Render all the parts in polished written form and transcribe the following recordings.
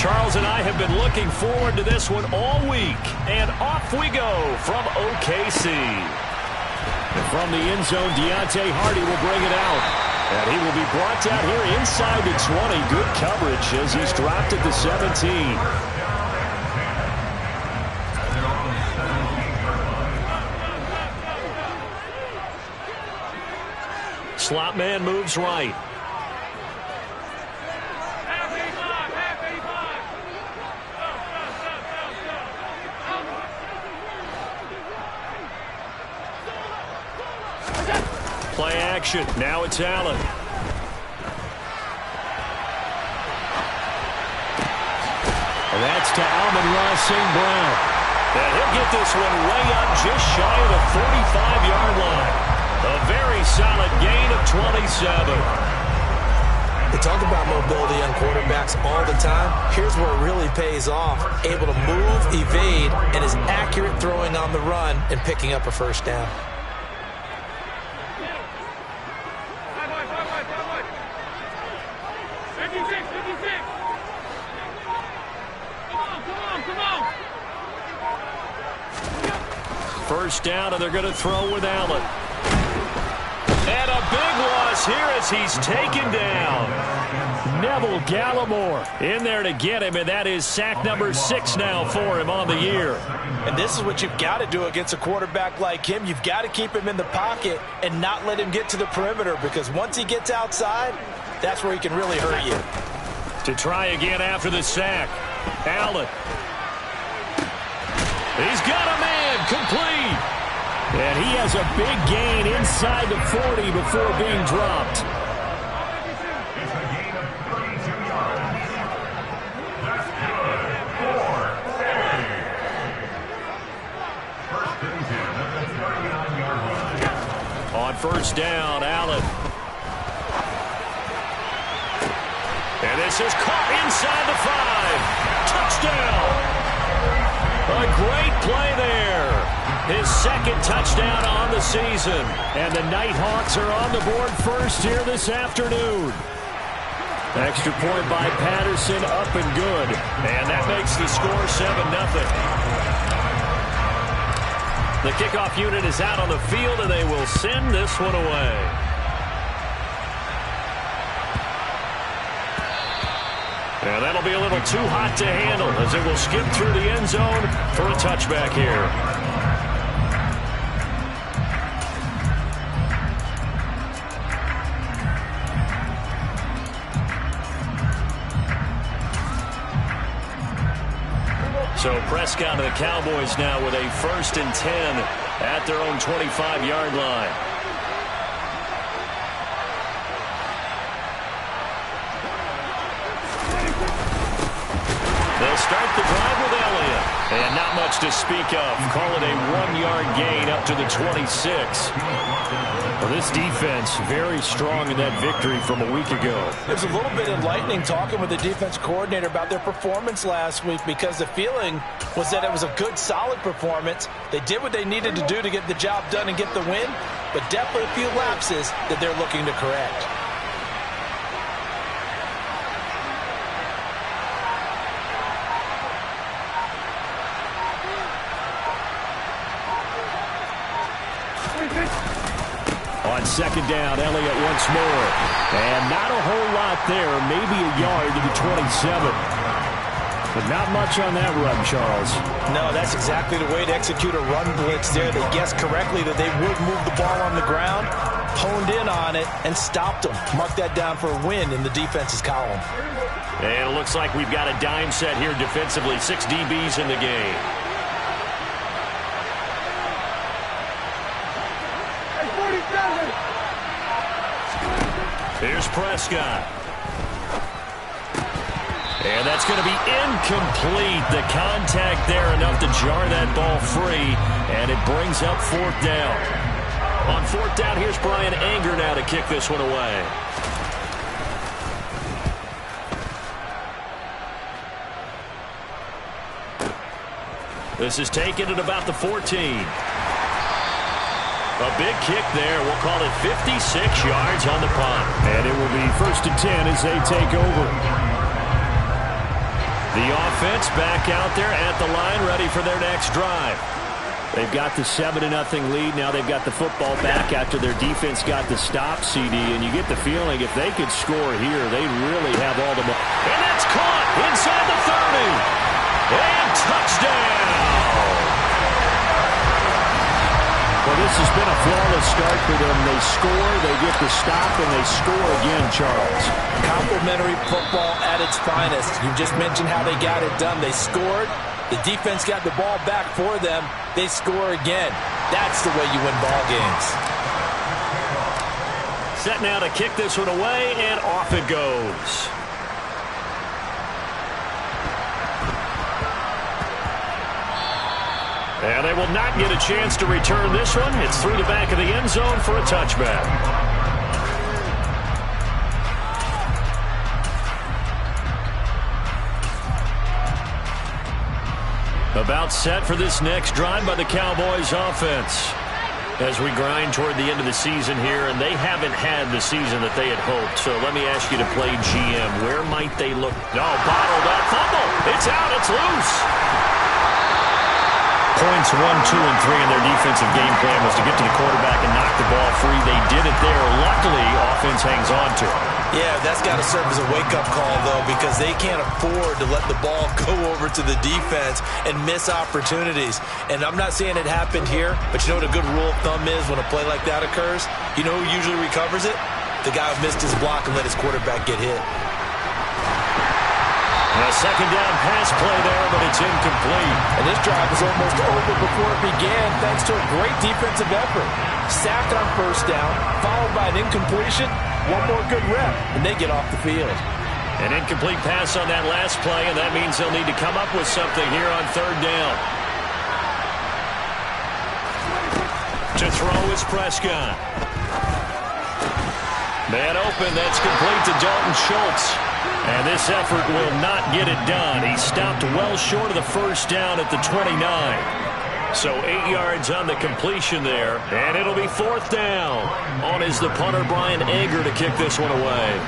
Charles and I have been looking forward to this one all week. And off we go from OKC. And from the end zone, Deontay Hardy will bring it out. And he will be brought down here inside the 20. Good coverage as he's dropped at the 17. Slot man moves right. Play action. Now it's Allen. And that's to Almon-Ra St. Brown. And he'll get this one way up just shy of the 45-yard line. A very solid gain of 27. They talk about mobility on quarterbacks all the time. Here's where it really pays off. Able to move, evade, and is accurate throwing on the run and picking up a first down. First down, and they're going to throw with Allen. And a big loss here as he's taken down. Neville Gallimore in there to get him, and that is sack number 6 now for him on the year. And this is what you've got to do against a quarterback like him. You've got to keep him in the pocket and not let him get to the perimeter, because once he gets outside, that's where he can really hurt you. To try again after the sack. Allen. He's got a man complete. And he has a big gain inside the 40 before being dropped. On first down, Allen. And this is caught inside the 5. Touchdown. A great play there. His second touchdown on the season. And the Nighthawks are on the board first here this afternoon. Extra point by Patterson, up and good. And that makes the score 7-0. The kickoff unit is out on the field, and they will send this one away. And that'll be a little too hot to handle as it will skip through the end zone for a touchback here. So Prescott and the Cowboys now with a 1st and 10 at their own 25-yard line. They'll start the drive with Elliott. And not much to speak of. Call it a 1-yard gain up to the 26. Well, this defense very strong in that victory from a week ago. It was a little bit enlightening talking with the defense coordinator about their performance last week, because the feeling was that it was a good, solid performance. They did what they needed to do to get the job done and get the win, but definitely a few lapses that they're looking to correct. On second down, Elliott once more. And not a whole lot there. Maybe a yard to the 27. But not much on that run, Charles. No, that's exactly the way to execute a run blitz there. They guessed correctly that they would move the ball on the ground, honed in on it, and stopped them. Mark that down for a win in the defense's column. And it looks like we've got a dime set here defensively. 6 DBs in the game. Here's Prescott. And that's going to be incomplete. The contact there enough to jar that ball free. And it brings up 4th down. On 4th down, here's Brian Anger now to kick this one away. This is taken at about the 14. A big kick there. We'll call it 56 yards on the punt. And it will be 1st and 10 as they take over. The offense back out there at the line, ready for their next drive. They've got the 7-0 lead. Now they've got the football back after their defense got the stop, CD. And you get the feeling if they could score here, they really have all the... And that's caught inside the 30. And touchdown. Well, this has been a flawless start for them. They score, they get the stop, and they score again, Charles. Complimentary football at its finest. You just mentioned how they got it done. They scored. The defense got the ball back for them. They score again. That's the way you win ball games. Set now to kick this one away, and off it goes. And they will not get a chance to return this one. It's through the back of the end zone for a touchback. About set for this next drive by the Cowboys offense. As we grind toward the end of the season here, and they haven't had the season that they had hoped. So let me ask you to play GM. Where might they look? No, bottled up. Fumble. It's out. It's loose. Points 1, 2, and 3 in their defensive game plan was to get to the quarterback and knock the ball free. They did it there. Luckily, offense hangs on to it. Yeah, that's got to serve as a wake-up call, though, because they can't afford to let the ball go over to the defense and miss opportunities. And I'm not saying it happened here, but you know what a good rule of thumb is when a play like that occurs? You know who usually recovers it? The guy who missed his block and let his quarterback get hit. A second down pass play there, but it's incomplete. And this drive was almost over before it began thanks to a great defensive effort. Sacked on first down, followed by an incompletion. One more good rep, and they get off the field. An incomplete pass on that last play, and that means they'll need to come up with something here on third down. To throw is Prescott. Man open, that's complete to Dalton Schultz. And this effort will not get it done. He stopped well short of the first down at the 29. So 8 yards on the completion there. And it'll be fourth down. On is the punter, Brian Egger, to kick this one away.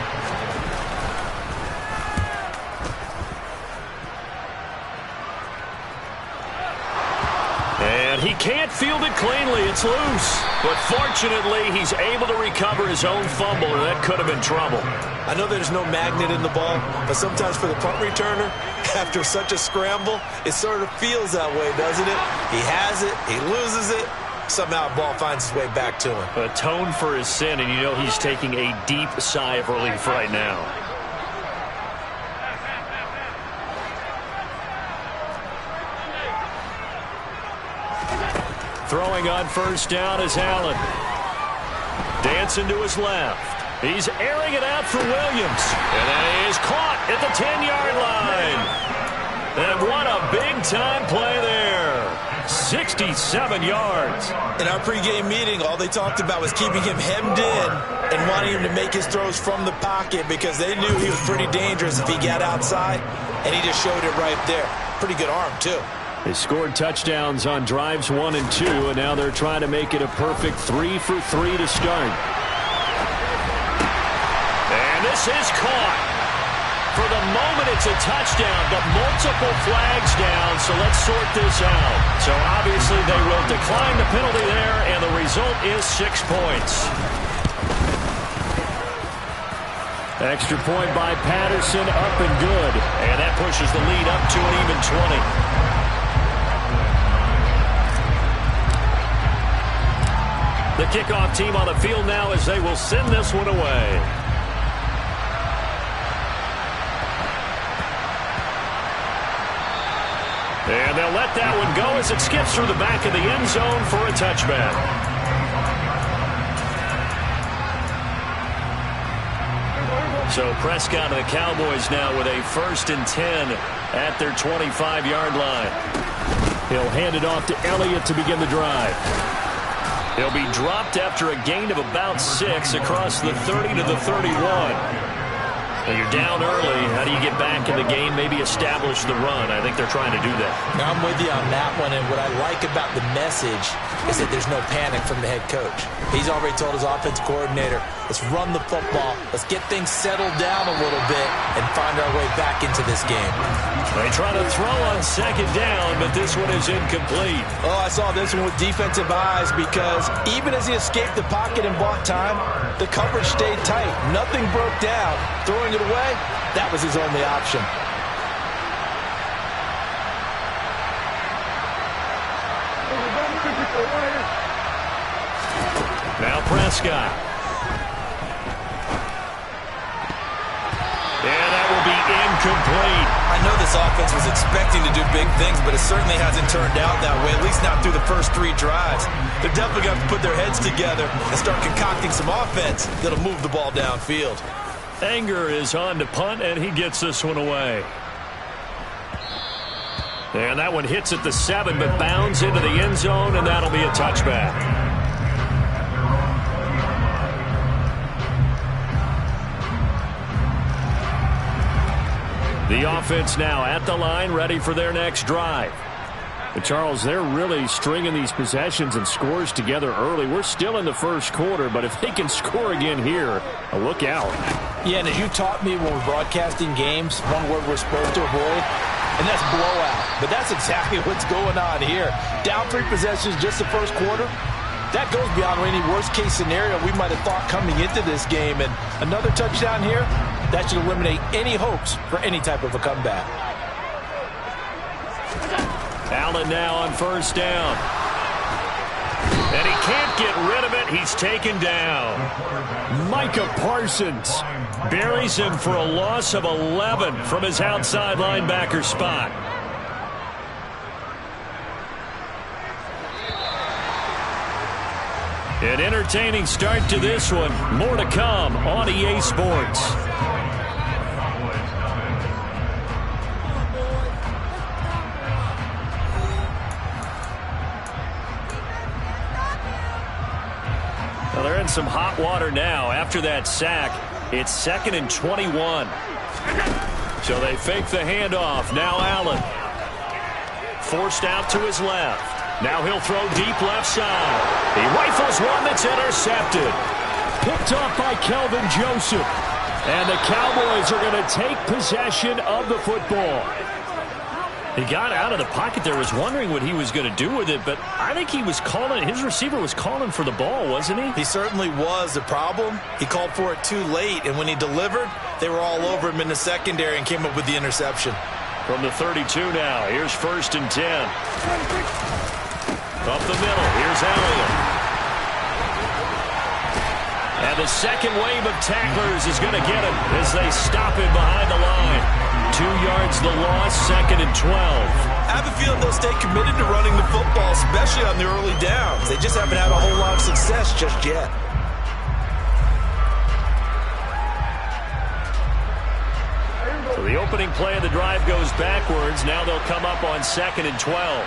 And he can't field it cleanly. It's loose. But fortunately, he's able to recover his own fumble, or that could have been trouble. I know there's no magnet in the ball, but sometimes for the punt returner, after such a scramble, it sort of feels that way, doesn't it? He has it, he loses it, somehow the ball finds its way back to him. Atone for his sin, and you know he's taking a deep sigh of relief right now. Throwing on first down is Allen. Dancing to his left. He's airing it out for Williams. And that is caught at the 10-yard line. And what a big-time play there. 67 yards. In our pregame meeting, all they talked about was keeping him hemmed in and wanting him to make his throws from the pocket because they knew he was pretty dangerous if he got outside, and he just showed it right there. Pretty good arm, too. They scored touchdowns on drives 1 and 2, and now they're trying to make it a perfect 3 for 3 to start. And this is caught. For the moment, it's a touchdown, but multiple flags down, so let's sort this out. So obviously they will decline the penalty there, and the result is 6 points. Extra point by Patterson, up and good. And that pushes the lead up to an even 20. The kickoff team on the field now as they will send this one away. And they'll let that one go as it skips through the back of the end zone for a touchback. So Prescott and the Cowboys now with a 1st and 10 at their 25-yard line. He'll hand it off to Elliott to begin the drive. He'll be dropped after a gain of about 6 across the 30 to the 31. Well, you're down early. How do you get back in the game, maybe establish the run? I think they're trying to do that. Now, I'm with you on that one, and what I like about the message is that there's no panic from the head coach. He's already told his offense coordinator, let's run the football, let's get things settled down a little bit, and find our way back into this game. They try to throw on second down, but this one is incomplete. Oh, I saw this one with defensive eyes because even as he escaped the pocket and bought time, the coverage stayed tight. Nothing broke down. Throwing it away, that was his only option. Now Prescott. And that will be incomplete. I know this offense was expecting to do big things, but it certainly hasn't turned out that way, at least not through the first 3 drives. They're definitely going to put their heads together and start concocting some offense that'll move the ball downfield. Anger is on to punt, and he gets this one away. And that one hits at the 7, but bounds into the end zone, and that'll be a touchback. The offense now at the line, ready for their next drive. But Charles, they're really stringing these possessions and scores together early. We're still in the first quarter, but if they can score again here, look out. Yeah, and as you taught me when we're broadcasting games, one word we're supposed to avoid, and that's blowout. But that's exactly what's going on here. Down 3 possessions just the first quarter. That goes beyond any worst-case scenario we might have thought coming into this game. And another touchdown here, that should eliminate any hopes for any type of a comeback. Allen now on first down. And he can't get rid of it. He's taken down. Micah Parsons buries him for a loss of 11 from his outside linebacker spot. An entertaining start to this one. More to come on EA Sports. Well, they're in some hot water now. After that sack, it's 2nd and 21. So they fake the handoff. Now Allen. Forced out to his left. Now he'll throw deep left side. He rifles one that's intercepted. Picked off by Kelvin Joseph. And the Cowboys are going to take possession of the football. He got out of the pocket there, was wondering what he was going to do with it, but I think he was calling, his receiver was calling for the ball, wasn't he? He certainly was. The problem, he called for it too late, and when he delivered, they were all over him in the secondary and came up with the interception. From the 32 now, here's 1st and 10. Up the middle, here's Elliott. And the second wave of tacklers is going to get him as they stop him behind the line. 2 yards the loss, 2nd and 12. I have a feeling they'll stay committed to running the football, especially on the early downs. They just haven't had a whole lot of success just yet. So the opening play of the drive goes backwards. Now they'll come up on 2nd and 12.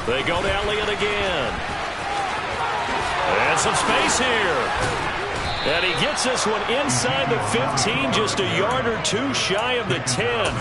They go to Elliott again. And some space here. And he gets this one inside the 15, just a yard or 2 shy of the 10.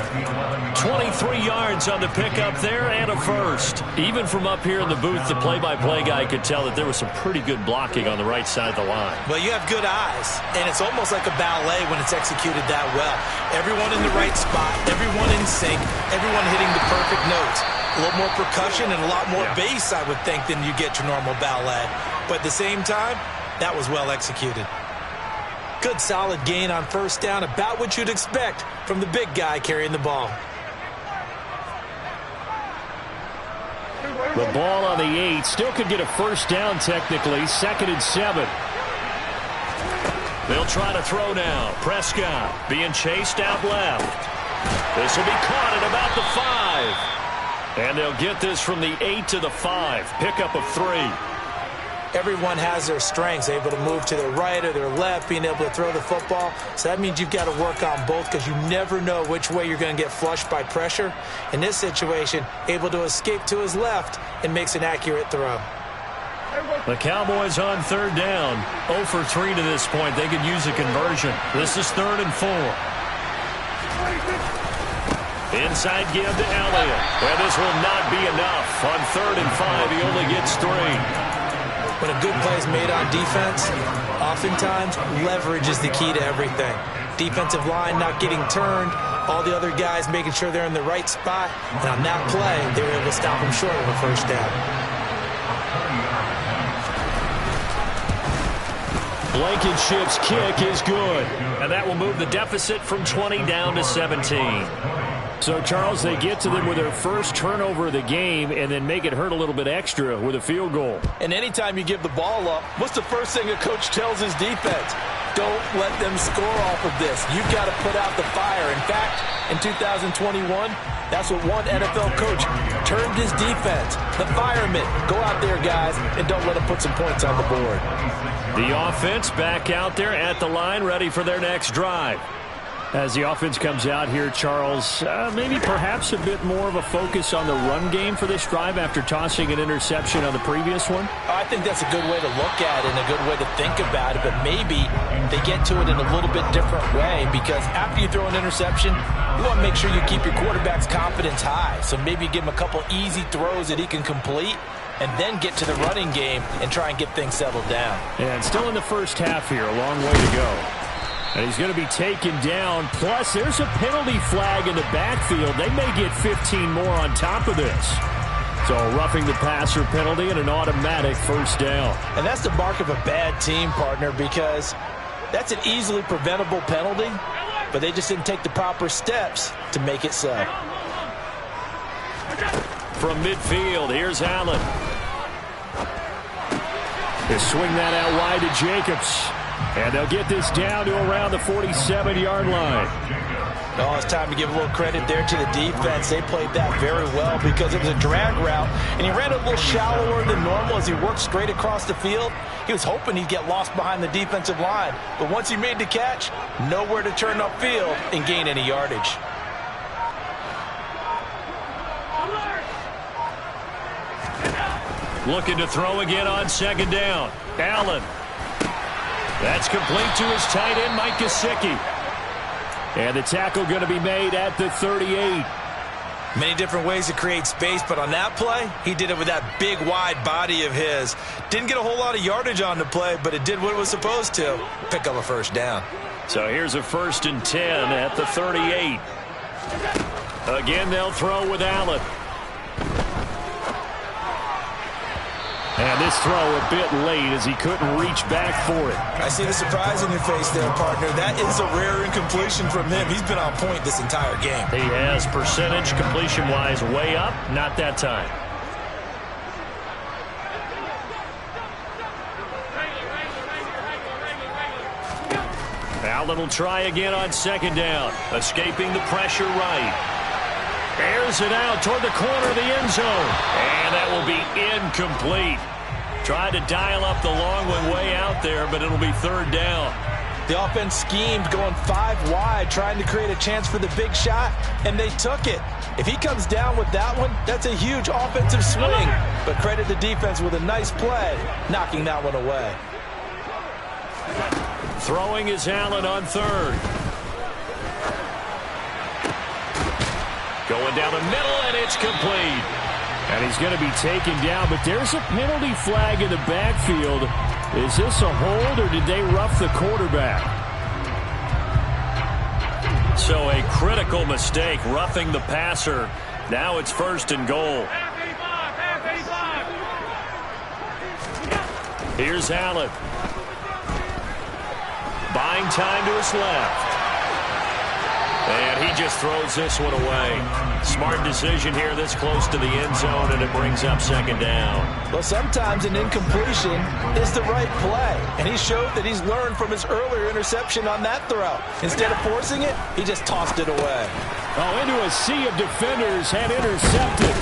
23 yards on the pickup there and a first. Even from up here in the booth, the play-by-play guy could tell that there was some pretty good blocking on the right side of the line. Well, you have good eyes, and it's almost like a ballet when it's executed that well. Everyone in the right spot, everyone in sync, everyone hitting the perfect notes. A little more percussion and a lot more bass, I would think, than you get your normal ballet. But at the same time, that was well executed. Good solid gain on first down, about what you'd expect from the big guy carrying the ball. The ball on the 8, still could get a first down technically, 2nd and 7. They'll try to throw now. Prescott being chased out left. This will be caught at about the 5. And they'll get this from the 8 to the 5. Pickup of 3. Everyone has their strengths, able to move to their right or their left, being able to throw the football. So that means you've got to work on both because you never know which way you're going to get flushed by pressure. In this situation, able to escape to his left and makes an accurate throw. The Cowboys on third down. 0 for 3 to this point. They could use a conversion. This is 3rd and 4. Inside give to Elliott. Well, this will not be enough. On 3rd and 5, he only gets 3. When a good play is made on defense, oftentimes leverage is the key to everything. Defensive line not getting turned, all the other guys making sure they're in the right spot, and on that play, they were able to stop them short of a first down. Blankenship's kick is good, and that will move the deficit from 20 down to 17. So, Charles, they get to them with their first turnover of the game and then make it hurt a little bit extra with a field goal. And anytime you give the ball up, what's the first thing a coach tells his defense? Don't let them score off of this. You've got to put out the fire. In fact, in 2021, that's what one NFL coach termed his defense. The firemen. Go out there, guys, and don't let them put some points on the board. The offense back out there at the line, ready for their next drive. As the offense comes out here, Charles, maybe perhaps a bit more of a focus on the run game for this drive after tossing an interception on the previous one? I think that's a good way to look at it and a good way to think about it, but maybe they get to it in a little bit different way because after you throw an interception, you want to make sure you keep your quarterback's confidence high. So maybe give him a couple easy throws that he can complete and then get to the running game and try and get things settled down. And still in the first half here, a long way to go. And he's going to be taken down. Plus, there's a penalty flag in the backfield. They may get 15 more on top of this. So, roughing the passer penalty and an automatic first down. And that's the mark of a bad team, partner, because that's an easily preventable penalty, but they just didn't take the proper steps to make it so. From midfield, here's Allen. They swing that out wide to Jacobs. And they'll get this down to around the 47-yard line. Oh, it's time to give a little credit there to the defense. They played that very well because it was a drag route, and he ran a little shallower than normal as he worked straight across the field. He was hoping he'd get lost behind the defensive line, but once he made the catch, nowhere to turn upfield and gain any yardage. Looking to throw again on second down. Allen. That's complete to his tight end, Mike Gesicki. And the tackle going to be made at the 38. Many different ways to create space, but on that play, he did it with that big, wide body of his. Didn't get a whole lot of yardage on the play, but it did what it was supposed to. Pick up a first down. So here's a 1st and 10 at the 38. Again, they'll throw with Allen. And this throw a bit late as he couldn't reach back for it. I see the surprise in your face there, partner. That is a rare incompletion from him. He's been on point this entire game. He has, percentage completion-wise way up, not that time. Allen will try again on second down, escaping the pressure right. Airs it out toward the corner of the end zone. And that will be incomplete. Tried to dial up the long one way out there, but it'll be 3rd down. The offense schemed going 5 wide, trying to create a chance for the big shot, and they took it. If he comes down with that one, that's a huge offensive swing. But credit the defense with a nice play, knocking that one away. Throwing is Allen on 3rd. Going down the middle, and it's complete. And he's going to be taken down, but there's a penalty flag in the backfield. Is this a hold, or did they rough the quarterback? So a critical mistake, roughing the passer. Now it's 1st and goal. Here's Allen. Buying time to his left. And he just throws this one away. Smart decision here this close to the end zone, and it brings up 2nd down. Well, sometimes an incompletion is the right play, and he showed that he's learned from his earlier interception on that throw. Instead of forcing it, he just tossed it away. Oh, into a sea of defenders and intercepted.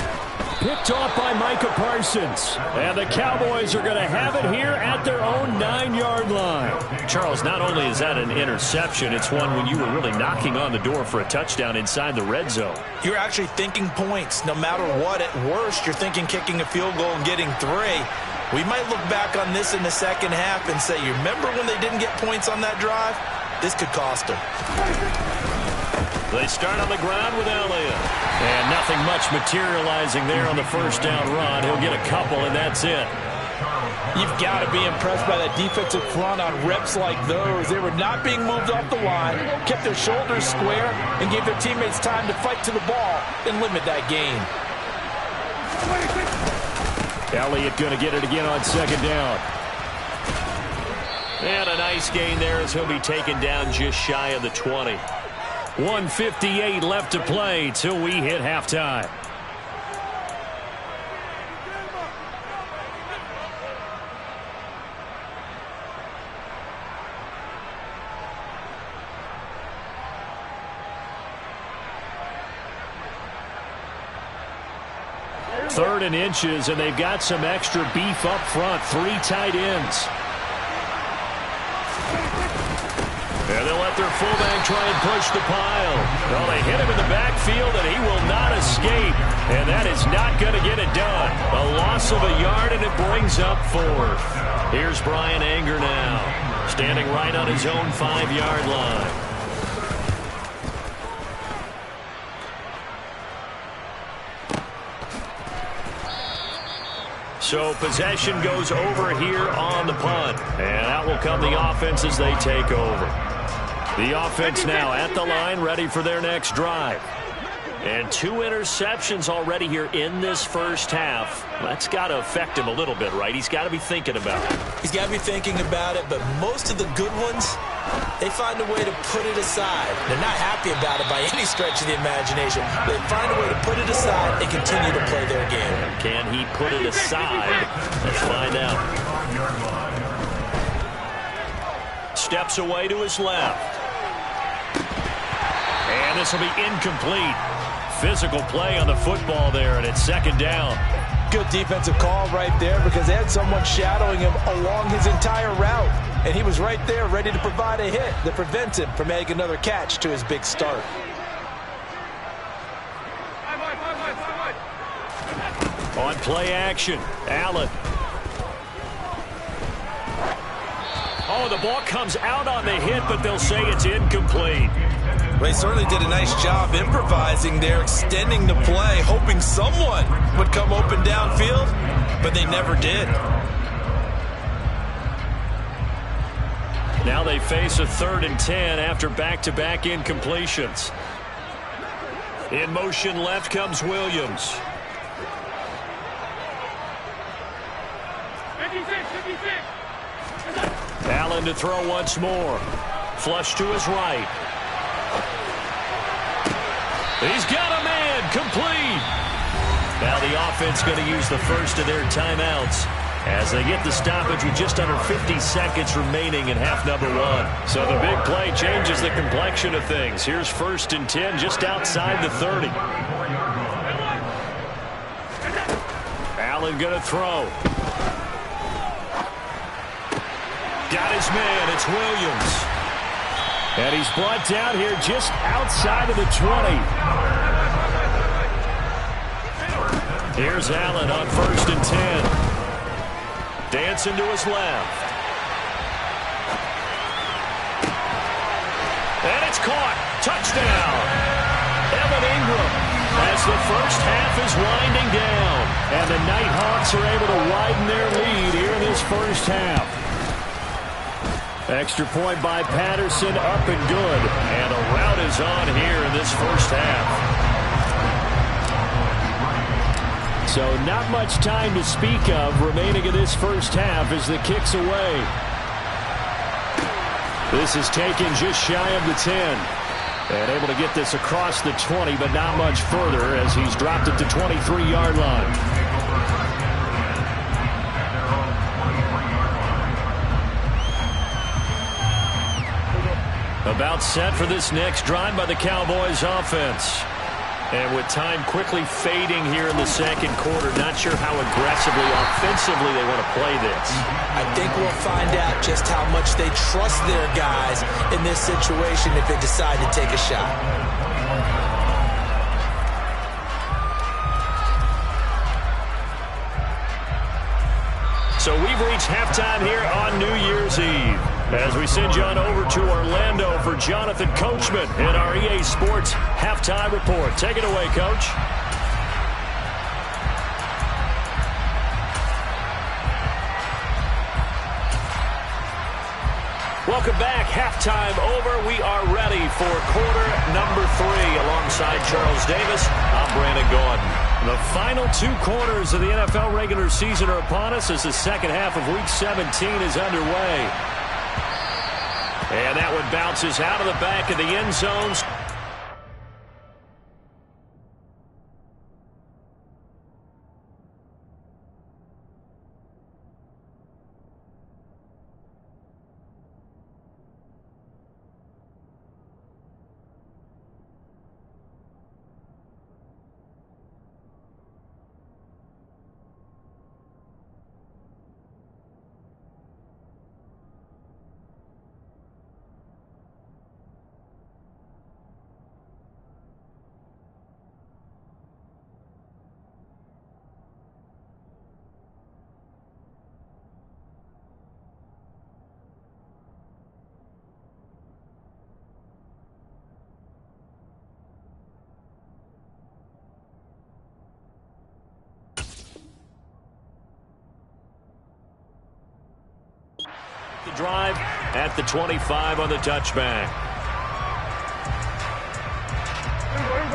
Picked off by Micah Parsons. And the Cowboys are going to have it here at their own 9-yard line. Charles, not only is that an interception, it's one when you were really knocking on the door for a touchdown inside the red zone. You're actually thinking points. No matter what, at worst, you're thinking kicking a field goal and getting 3. We might look back on this in the second half and say, you remember when they didn't get points on that drive? This could cost them. They start on the ground with Elliott. And nothing much materializing there on the first down run. He'll get a couple, and that's it. You've got to be impressed by that defensive front on reps like those. They were not being moved off the line, kept their shoulders square, and gave their teammates time to fight to the ball and limit that gain. Elliott going to get it again on second down. And a nice gain there as he'll be taken down just shy of the 20. 1:58 left to play till we hit halftime. Third and inches, and they've got some extra beef up front. 3 tight ends. And they'll let their fullback try and push the pile. Well, they hit him in the backfield, and he will not escape. And that is not going to get it done. A loss of a yard, and it brings up 4th. Here's Brian Anger now, standing right on his own 5-yard line. So possession goes over here on the punt. And out will come the offense as they take over. The offense now at the line, ready for their next drive. And 2 interceptions already here in this first half. That's got to affect him a little bit, right? He's got to be thinking about it. He's got to be thinking about it, but most of the good ones, they find a way to put it aside. They're not happy about it by any stretch of the imagination. They find a way to put it aside and continue to play their game. Can he put it aside? Let's find out. Steps away to his left. And this will be incomplete. Physical play on the football there, and it's second down. Good defensive call right there because they had someone shadowing him along his entire route. And he was right there ready to provide a hit that prevents him from making another catch to his big start. On play action, Allen. Oh, the ball comes out on the hit, but they'll say it's incomplete. They certainly did a nice job improvising there, extending the play, hoping someone would come open downfield, but they never did. Now they face a 3rd and 10 after back-to-back incompletions. In motion left comes Williams. 56. Allen to throw once more. Flush to his right. He's got a man, complete. Now the offense going to use the first of their timeouts as they get the stoppage with just under 50 seconds remaining in half number 1. So the big play changes the complexion of things. Here's 1st and 10 just outside the 30. Allen going to throw. Got his man, it's Williams. And he's brought down here just outside of the 20. Here's Allen on 1st and 10. Dancing to his left. And it's caught. Touchdown. Evan Ingram as the first half is winding down. And the Nighthawks are able to widen their lead here in this first half. Extra point by Patterson, up and good. And a rout is on here in this first half. So not much time to speak of remaining in this first half as the kick's away. This is taken just shy of the 10. And able to get this across the 20, but not much further as he's dropped it to 23-yard line. About set for this next drive by the Cowboys offense. And with time quickly fading here in the second quarter, not sure how aggressively, offensively they want to play this. I think we'll find out just how much they trust their guys in this situation if they decide to take a shot. So we've reached halftime here on New Year's Eve as we send you on over to Orlando for Jonathan Coachman in our EA Sports Halftime Report. Take it away, Coach. Welcome back. Halftime over. We are ready for quarter number 3 alongside Charles Davis. I'm Brandon Gaudin. The final 2 quarters of the NFL regular season are upon us as the second half of Week 17 is underway. And that one bounces out of the back of the end zones. The drive at the 25 on the touchback.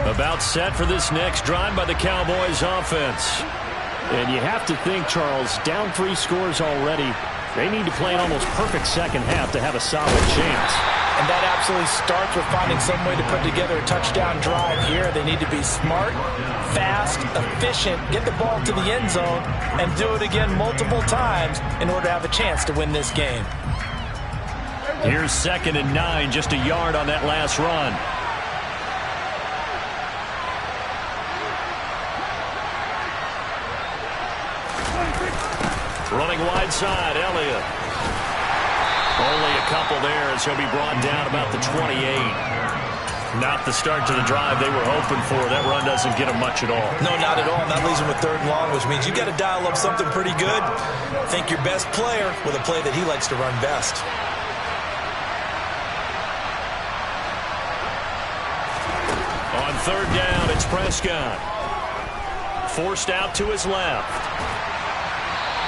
About set for this next drive by the Cowboys offense. And you have to think, Charles, down 3 scores already. They need to play an almost perfect second half to have a solid chance. And that absolutely starts with finding some way to put together a touchdown drive here. They need to be smart, fast, efficient, get the ball to the end zone, and do it again multiple times in order to have a chance to win this game. Here's 2nd and 9, just a yard on that last run. Running wide side, Elliott. Only a couple there as he'll be brought down about the 28. Not the start to the drive they were hoping for. That run doesn't get them much at all. No, not at all. That leaves them with 3rd and long, which means you got to dial up something pretty good. Think your best player with a play that he likes to run best. On 3rd down, it's Prescott. Forced out to his left.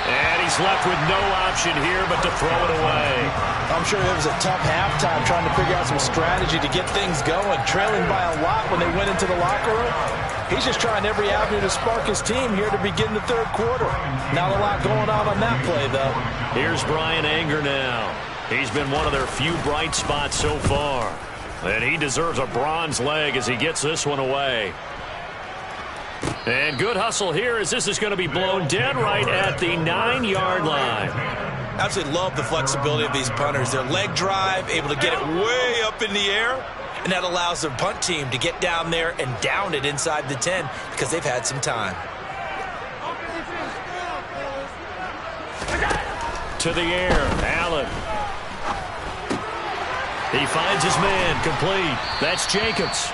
And he's left with no option here but to throw it away. I'm sure it was a tough halftime trying to figure out some strategy to get things going. Trailing by a lot when they went into the locker room. He's just trying every avenue to spark his team here to begin the 3rd quarter. Not a lot going on that play, though. Here's Brian Anger now. He's been one of their few bright spots so far. And he deserves a bronze leg as he gets this one away. And good hustle here as this is going to be blown dead right at the 9-yard line. Absolutely love the flexibility of these punters. Their leg drive, able to get it way up in the air, and that allows their punt team to get down there and down it inside the 10 because they've had some time. To the air, Allen. He finds his man, complete. That's Jacobs.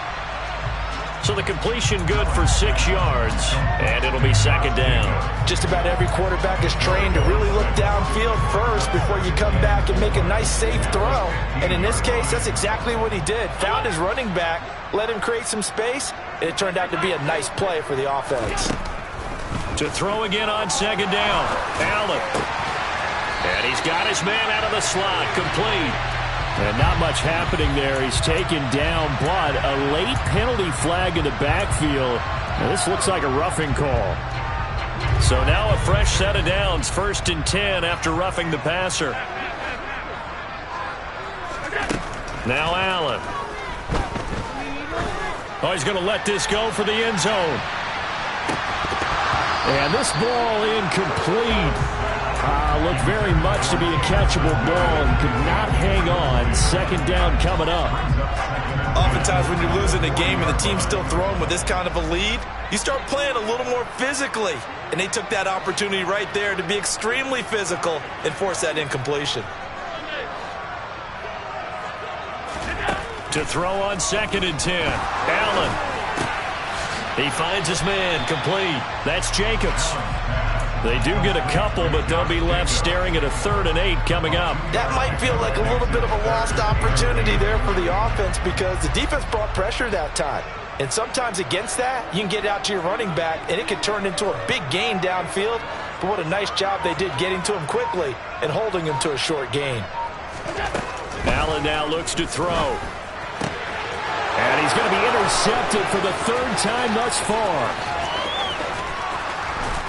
So the completion good for 6 yards, and it'll be 2nd down. Just about every quarterback is trained to really look downfield first before you come back and make a nice, safe throw. And in this case, that's exactly what he did. Found his running back, let him create some space, and it turned out to be a nice play for the offense. To throw again on 2nd down, Allen. And he's got his man out of the slot, complete. And not much happening there. He's taken down, but a late penalty flag in the backfield. Now this looks like a roughing call. So now a fresh set of downs, 1st and 10 after roughing the passer. Now Allen. Oh, he's going to let this go for the end zone. And this ball incomplete. Looked very much to be a catchable ball and could not hang on. 2nd down coming up. Oftentimes when you're losing a game and the team's still throwing with this kind of a lead, you start playing a little more physically. And they took that opportunity right there to be extremely physical and force that incompletion. To throw on 2nd and 10. Allen. He finds his man, complete. That's Jacobs. They do get a couple, but they'll be left staring at a 3rd and 8 coming up. That might feel like a little bit of a lost opportunity there for the offense because the defense brought pressure that time. And sometimes against that, you can get out to your running back, and it can turn into a big gain downfield. But what a nice job they did getting to him quickly and holding him to a short gain. Allen now looks to throw. And he's going to be intercepted for the 3rd time thus far.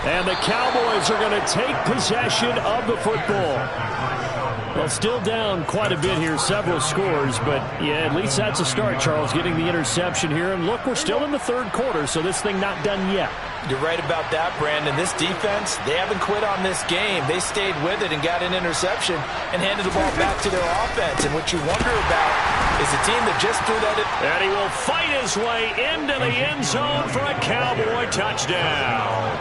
And the Cowboys are going to take possession of the football. Well, still down quite a bit here, several scores, but yeah, at least that's a start, Charles, getting the interception here. And look, we're still in the 3rd quarter, so this thing not done yet. You're right about that, Brandon. This defense, they haven't quit on this game. They stayed with it and got an interception and handed the ball back to their offense. And what you wonder about is the team that just threw that in. And he will fight his way into the end zone for a Cowboy touchdown.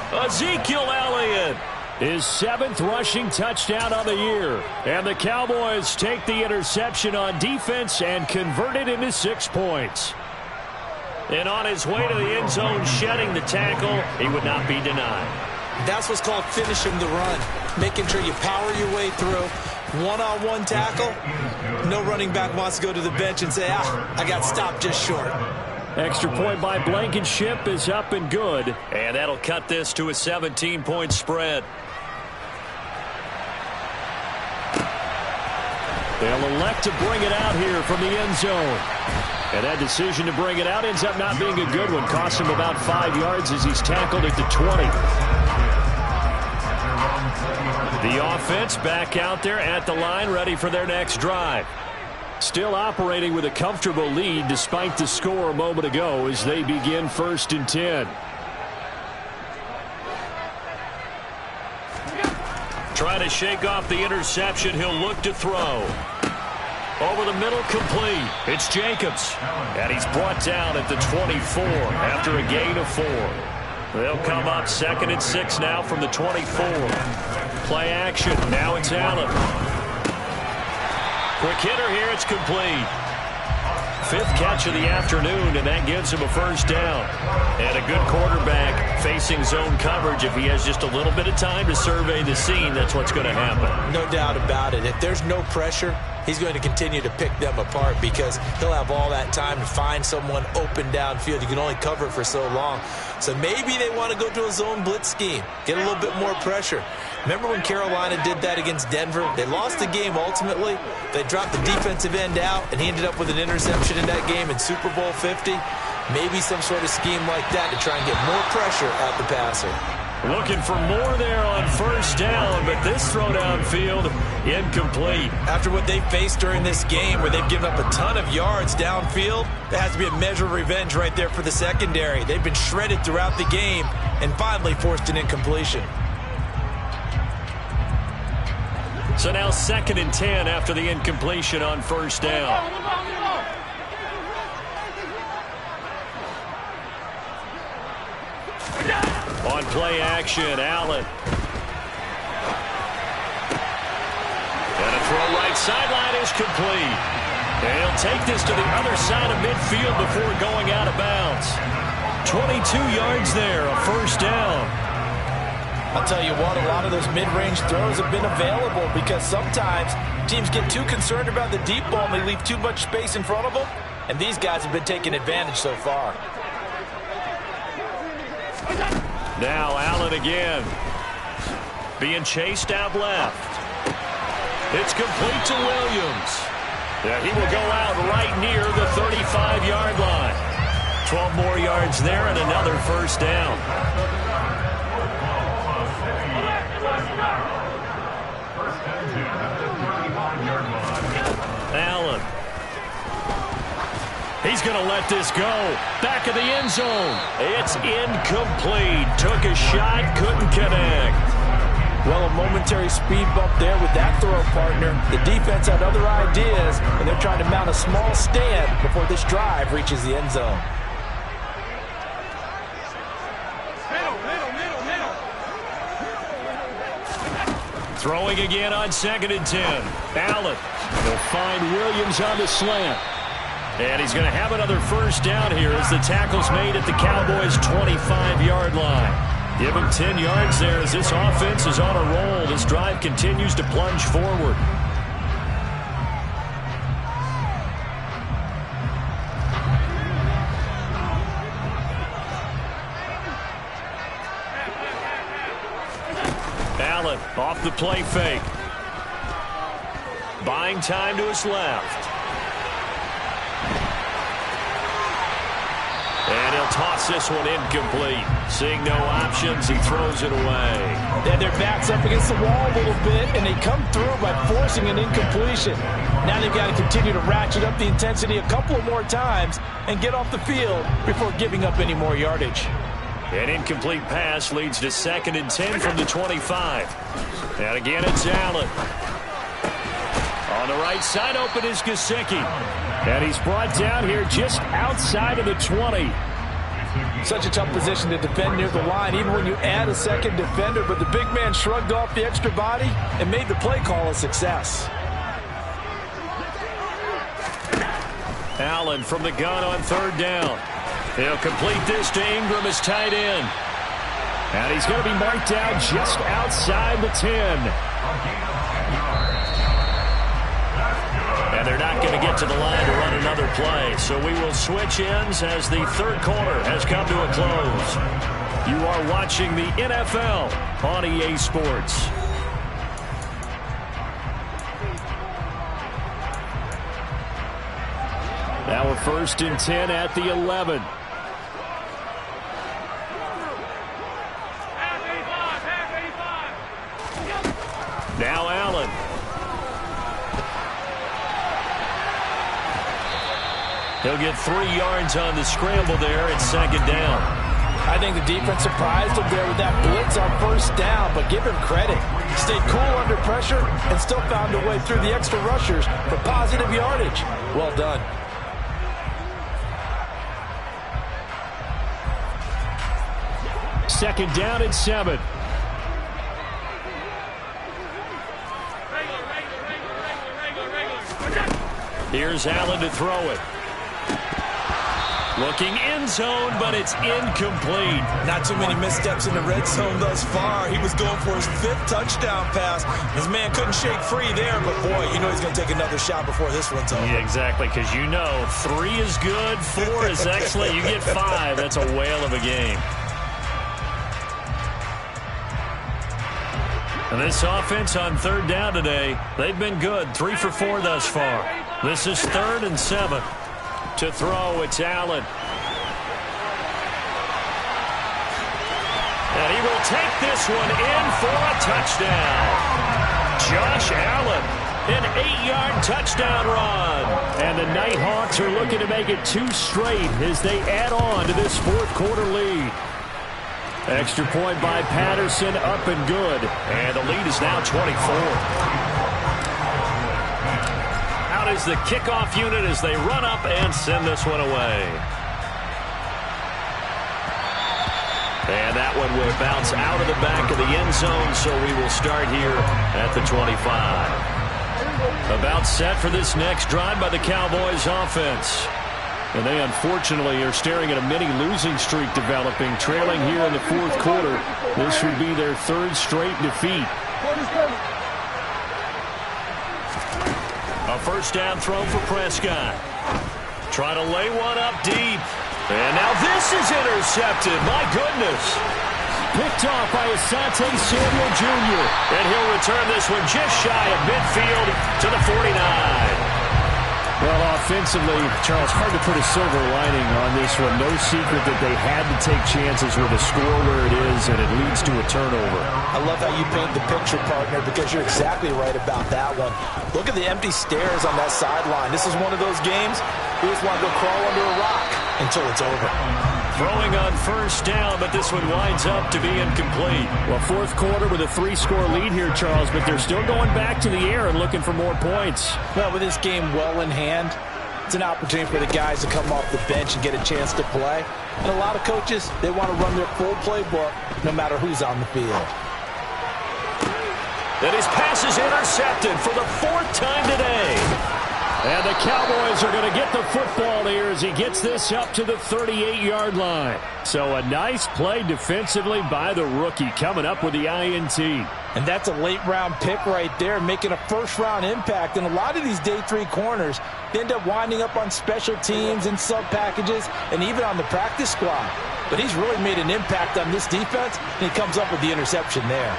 Ezekiel Elliott, his 7th rushing touchdown on the year. And the Cowboys take the interception on defense and convert it into 6 points. And on his way to the end zone, shedding the tackle, he would not be denied. That's what's called finishing the run, making sure you power your way through. One-on-one tackle, no running back wants to go to the bench and say, I got stopped just short. Extra point by Blankenship is up and good. And that'll cut this to a 17-point spread. They'll elect to bring it out here from the end zone. And that decision to bring it out ends up not being a good one. Costs him about 5 yards as he's tackled at the 20. The offense back out there at the line, ready for their next drive. Still operating with a comfortable lead despite the score a moment ago as they begin 1st and 10. Trying to shake off the interception. He'll look to throw. Over the middle, complete. It's Jacobs. And he's brought down at the 24 after a gain of 4. They'll come up 2nd and 6 now from the 24. Play action. Now it's Allen. Quick hitter here. It's complete. 5th catch of the afternoon, and that gives him a 1st down. And a good quarterback facing zone coverage. If he has just a little bit of time to survey the scene, that's what's going to happen. No doubt about it. If there's no pressure, he's going to continue to pick them apart because he'll have all that time to find someone open downfield. You can only cover it for so long. So maybe they want to go to a zone blitz scheme, get a little bit more pressure. Remember when Carolina did that against Denver? They lost the game ultimately. They dropped the defensive end out, and he ended up with an interception in that game in Super Bowl 50. Maybe some sort of scheme like that to try and get more pressure at the passer. Looking for more there on 1st down, but this throw downfield incomplete. After what they faced during this game where they've given up a ton of yards downfield, there has to be a measure of revenge right there for the secondary. They've been shredded throughout the game and finally forced an incompletion. So now 2nd and 10 after the incompletion on 1st down. On play action, Allen. And a throw right sideline is complete. And he'll take this to the other side of midfield before going out of bounds. 22 yards there, a 1st down. I'll tell you what, a lot of those mid-range throws have been available because sometimes teams get too concerned about the deep ball and they leave too much space in front of them, and these guys have been taking advantage so far. Now Allen again. Being chased out left. It's complete to Williams. Yeah, he will go out right near the 35-yard line. 12 more yards there and another 1st down. Allen. He's going to let this go. Back of the end zone. It's incomplete. Took a shot, couldn't connect. Well, a momentary speed bump there with that throw partner. The defense had other ideas, and they're trying to mount a small stand before this drive reaches the end zone. Throwing again on 2nd and 10. Allen will find Williams on the slant. And he's going to have another first down here as the tackle's made at the Cowboys' 25-yard line. Give him 10 yards there as this offense is on a roll. This drive continues to plunge forward. Allen off the play fake. Buying time to his left. And he'll toss this one incomplete. Seeing no options, he throws it away. And their back's up against the wall a little bit, and they come through by forcing an incompletion. Now they've got to continue to ratchet up the intensity a couple of more times and get off the field before giving up any more yardage. An incomplete pass leads to 2nd and 10 from the 25. And again, it's Allen. On the right side, open is Gesicki. And he's brought down here just outside of the 20. Such a tough position to defend near the line, even when you add a second defender. But the big man shrugged off the extra body and made the play call a success. Allen from the gun on 3rd down. He'll complete this to Ingram as tight end. And he's going to be marked down just outside the 10. And they're not going to get to the line to run another play. So we will switch ends as the 3rd quarter has come to a close. You are watching the NFL on EA Sports. Now a 1st and 10 at the 11. Now Allen. He'll get 3 yards on the scramble there. It's 2nd down. I think the defense surprised him there with that blitz on 1st down, but give him credit. Stayed cool under pressure and still found a way through the extra rushers for positive yardage. Well done. Second down and 7. Here's Allen to throw it. Looking end zone, but it's incomplete. Not too many missteps in the red zone thus far. He was going for his 5th touchdown pass. His man couldn't shake free there, but boy, you know he's going to take another shot before this one's over. Yeah, exactly, because you know 3 is good, 4 is excellent. You get 5, that's a whale of a game. And this offense on 3rd down today, they've been good. 3 for 4 thus far. This is 3rd and 7. To throw, it's Allen. And he will take this one in for a touchdown. Josh Allen, an 8-yard touchdown run. And the Nighthawks are looking to make it 2 straight as they add on to this 4th quarter lead. Extra point by Patterson, up and good. And the lead is now 24. Out is the kickoff unit as they run up and send this one away. And that one will bounce out of the back of the end zone, so we will start here at the 25. About set for this next drive by the Cowboys offense. And they unfortunately are staring at a mini losing streak developing, trailing here in the 4th quarter. This would be their 3rd straight defeat. A first down throw for Prescott. Try to lay one up deep. And now this is intercepted. My goodness. Picked off by Asante Samuel Jr. And he'll return this one just shy of midfield to the 49. Well, offensively, Charles, hard to put a silver lining on this one. No secret that they had to take chances with a score where it is, and it leads to a turnover. I love how you paint the picture, partner, because you're exactly right about that one. Look at the empty stairs on that sideline. This is one of those games we just want to go crawl under a rock until it's over. Throwing on first down, but this one winds up to be incomplete. Well, 4th quarter with a 3-score lead here, Charles, but they're still going back to the air and looking for more points. Well, with this game well in hand, it's an opportunity for the guys to come off the bench and get a chance to play. And a lot of coaches, they want to run their full playbook no matter who's on the field. And his pass is intercepted for the 4th time today. And the Cowboys are going to get the football here as he gets this up to the 38-yard line. So a nice play defensively by the rookie coming up with the INT. And that's a late-round pick right there, making a first-round impact. And a lot of these day 3 corners end up winding up on special teams and sub-packages and even on the practice squad. But he's really made an impact on this defense, and he comes up with the interception there.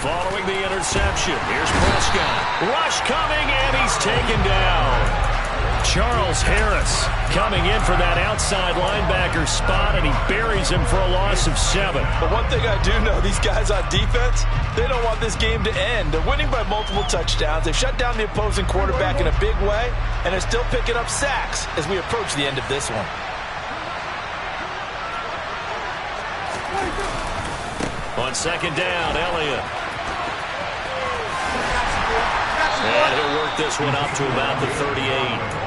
Following the interception, here's Prescott. Rush coming, and he's taken down. Charles Harris coming in for that outside linebacker spot, and he buries him for a loss of 7. But one thing I do know, these guys on defense, they don't want this game to end. They're winning by multiple touchdowns. They've shut down the opposing quarterback in a big way, and they're still picking up sacks as we approach the end of this one. On second down, Elliott. And he'll work this one up to about the 38.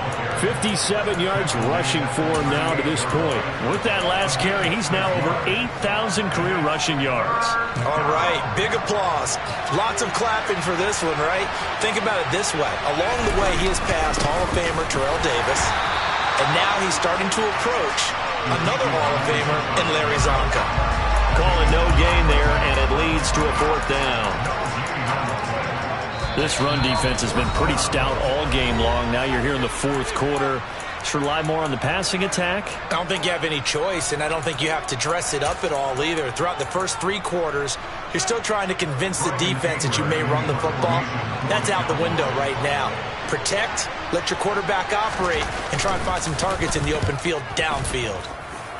57 yards rushing for him now to this point. With that last carry, he's now over 8,000 career rushing yards. All right, big applause. Lots of clapping for this one, right? Think about it this way. Along the way, he has passed Hall of Famer Terrell Davis, and now he's starting to approach another Hall of Famer in Larry Zonka. Calling no gain there, and it leads to a 4th down. This run defense has been pretty stout all game long. Now you're here in the 4th quarter. Should rely more on the passing attack? I don't think you have any choice, and I don't think you have to dress it up at all either. Throughout the first 3 quarters, you're still trying to convince the defense that you may run the football. That's out the window right now. Protect, let your quarterback operate, and try and find some targets in the open field downfield.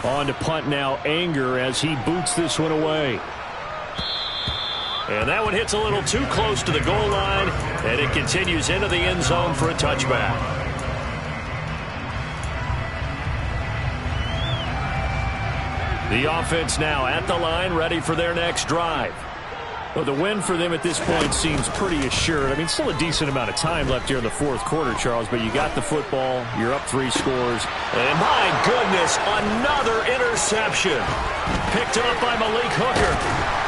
On to punt now, Anger, as he boots this one away. And that one hits a little too close to the goal line, and it continues into the end zone for a touchback. The offense now at the line, ready for their next drive. Well, the win for them at this point seems pretty assured. I mean, still a decent amount of time left here in the 4th quarter, Charles, but you got the football, you're up 3 scores. And my goodness, another interception. Picked up by Malik Hooker.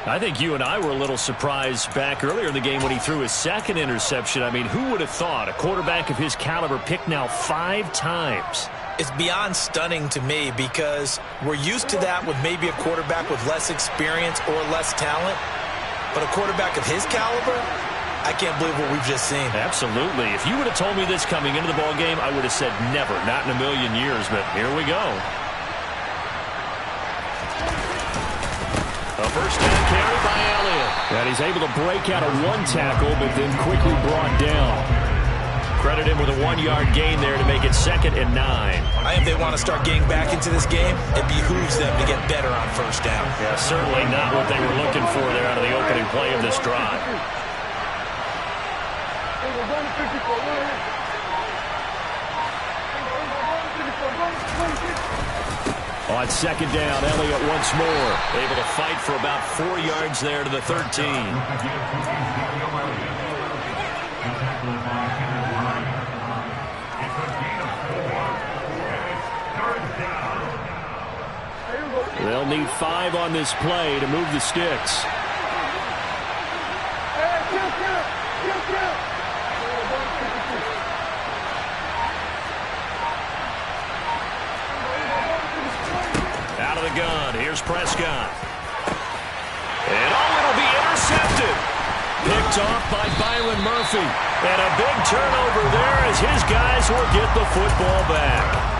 I think you and I were a little surprised back earlier in the game when he threw his 2nd interception. I mean, who would have thought a quarterback of his caliber picked now 5 times? It's beyond stunning to me because we're used to that with maybe a quarterback with less experience or less talent. But a quarterback of his caliber, I can't believe what we've just seen. Absolutely. If you would have told me this coming into the ballgame, I would have said never, not in a million years. But here we go. A first down carry by Elliott. And he's able to break out of 1 tackle, but then quickly brought down. Credit him with a 1-yard gain there to make it 2nd and 9. I think they want to start getting back into this game. It behooves them to get better on first down. Yeah, certainly not what they were looking for there out of the opening play of this drive. On second down, Elliott once more. Able to fight for about 4 yards there to the 13. They'll need 5 on this play to move the sticks. Out of the gun, here's Prescott. And it'll be intercepted. Picked off by Byron Murphy. And a big turnover there as his guys will get the football back.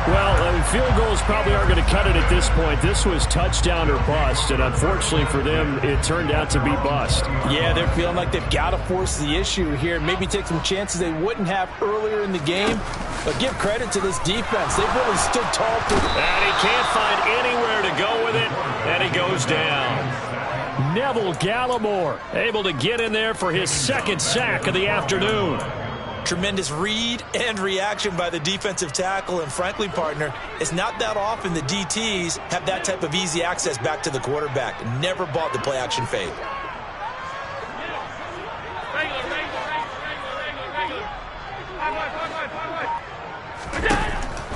Well, field goals probably aren't going to cut it at this point. This was touchdown or bust, and unfortunately for them, it turned out to be bust. Yeah, they're feeling like they've got to force the issue here, maybe take some chances they wouldn't have earlier in the game. But give credit to this defense. They've really stood tall through. And he can't find anywhere to go with it, and he goes down. Neville Gallimore able to get in there for his 2nd sack of the afternoon. Tremendous read and reaction by the defensive tackle, and frankly, partner, it's not that often the DTs have that type of easy access back to the quarterback. Never bought the play action fade.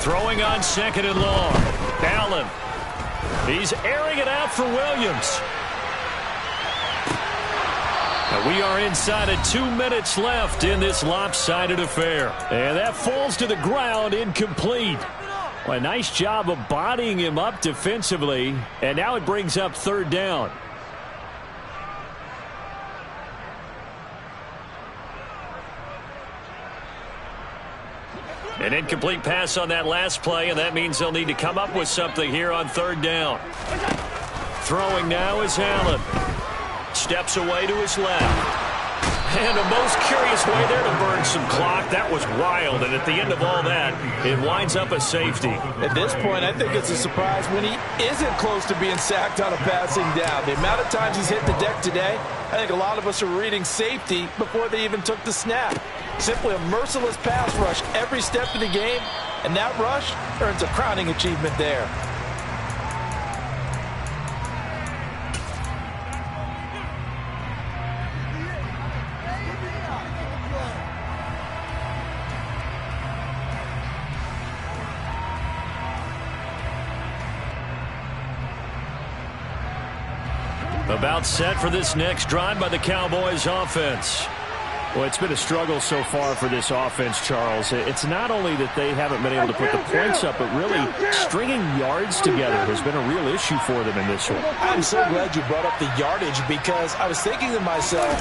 Throwing on 2nd and long. Allen He's airing it out for Williams. And we are inside of 2 minutes left in this lopsided affair. And that falls to the ground incomplete. Well, a nice job of bodying him up defensively. And now it brings up third down. An incomplete pass on that last play, and that means they'll need to come up with something here on third down. Throwing now is Allen. Steps away to his left. And a most curious way there to burn some clock. That was wild, and at the end of all that, it winds up a safety. At this point, I think it's a surprise when he isn't close to being sacked on a passing down. The amount of times he's hit the deck today, I think a lot of us are reading safety before they even took the snap. Simply a merciless pass rush every step of the game, and that rush earns a crowning achievement there. About set for this next drive by the Cowboys offense. Well, it's been a struggle so far for this offense, Charles. It's not only that they haven't been able to put the points up, but really stringing yards together has been a real issue for them in this one. I'm so glad you brought up the yardage, because I was thinking to myself,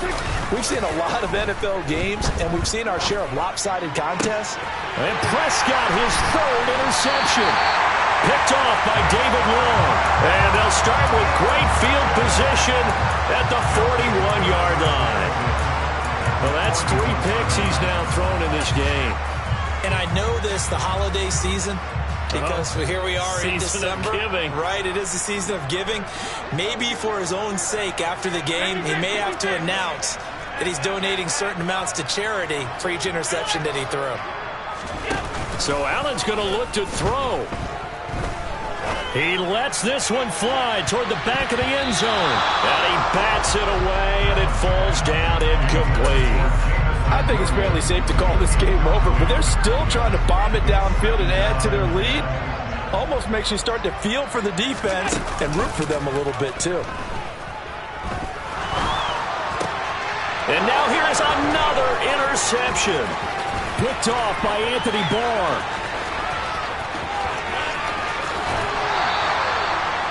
we've seen a lot of NFL games, and we've seen our share of lopsided contests. And Prescott, his third interception. Picked off by David Long. And they'll start with great field position at the 41-yard line. Well, that's 3 picks he's now thrown in this game. And I know this, the holiday season, because here we are in December. Season of giving. Right, it is the season of giving. Maybe for his own sake after the game, he may have to announce that he's donating certain amounts to charity for each interception that he threw. So Allen's going to look to throw. He lets this one fly toward the back of the end zone. And he bats it away, and it falls down incomplete. I think it's fairly safe to call this game over, but they're still trying to bomb it downfield and add to their lead. Almost makes you start to feel for the defense and root for them a little bit, too. And now here's another interception. Picked off by Anthony Barr.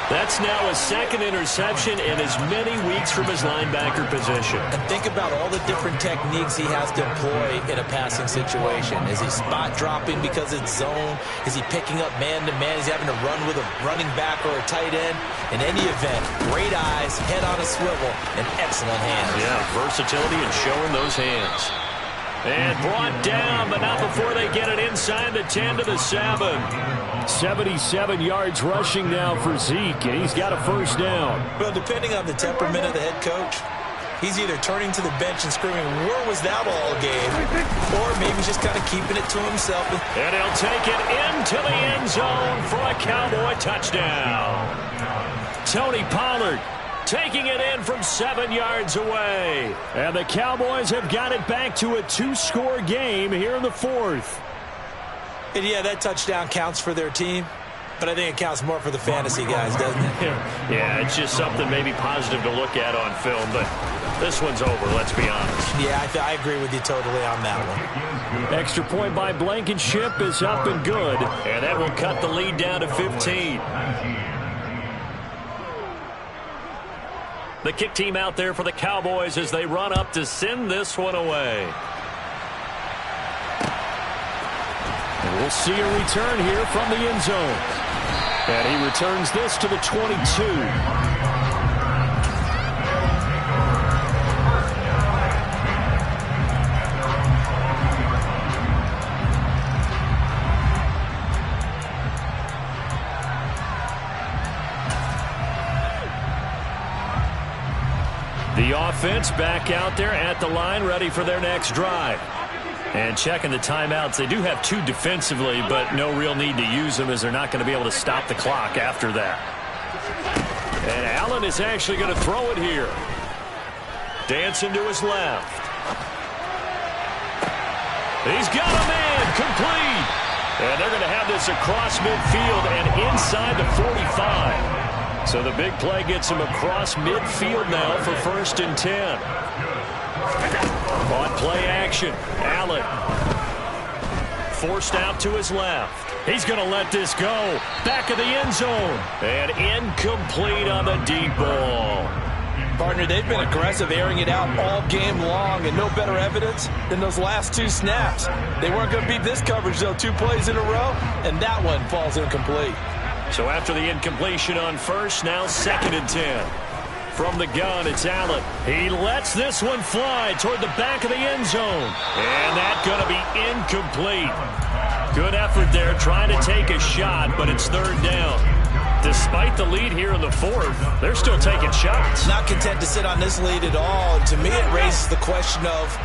That's now a second interception in as many weeks from his linebacker position. And think about all the different techniques he has to employ in a passing situation. Is he spot dropping because it's zone? Is he picking up man-to-man? Is he having to run with a running back or a tight end? In any event, great eyes, head on a swivel, and excellent hands. Yeah, versatility and showing those hands. And brought down, but not before they get it inside the 10 to the 7. 77 yards rushing now for Zeke, and he's got a first down. Well, depending on the temperament of the head coach, he's either turning to the bench and screaming, "Where was that all game?" Or maybe he's just kind of keeping it to himself. And he'll take it into the end zone for a Cowboy touchdown. Tony Pollard taking it in from 7 yards away. And the Cowboys have got it back to a 2-score game here in the 4th. And yeah, that touchdown counts for their team, but I think it counts more for the fantasy guys, doesn't it? Yeah, it's just something maybe positive to look at on film, but this one's over, let's be honest. Yeah, I agree with you totally on that one. Extra point by Blankenship is up and good, and that will cut the lead down to 15. The kick team out there for the Cowboys as they run up to send this one away. And we'll see a return here from the end zone. And he returns this to the 22. The offense back out there at the line, ready for their next drive. And checking the timeouts. They do have 2 defensively, but no real need to use them as they're not going to be able to stop the clock after that. And Allen is actually going to throw it here. Dancing to his left. He's got a man complete. And they're going to have this across midfield and inside the 45. So the big play gets him across midfield now for 1st and 10. On play action, Allen. Forced out to his left. He's going to let this go. Back of the end zone. And incomplete on the deep ball. Partner, they've been aggressive, airing it out all game long, and no better evidence than those last 2 snaps. They weren't going to beat this coverage, though, 2 plays in a row, and that one falls incomplete. So after the incompletion on first, now 2nd and 10. From the gun, it's Allen. He lets this one fly toward the back of the end zone. And that's going to be incomplete. Good effort there, trying to take a shot, but it's 3rd down. Despite the lead here in the 4th, they're still taking shots. Not content to sit on this lead at all. To me, it raises the question of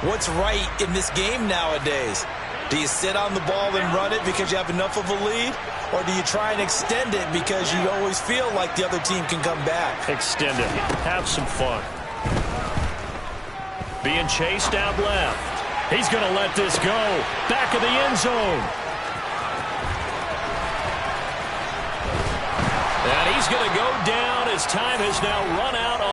what's right in this game nowadays. Do you sit on the ball and run it because you have enough of a lead? Or do you try and extend it because you always feel like the other team can come back? Extend it. Have some fun. Being chased out left. He's going to let this go. Back of the end zone. And he's going to go down as time has now run out.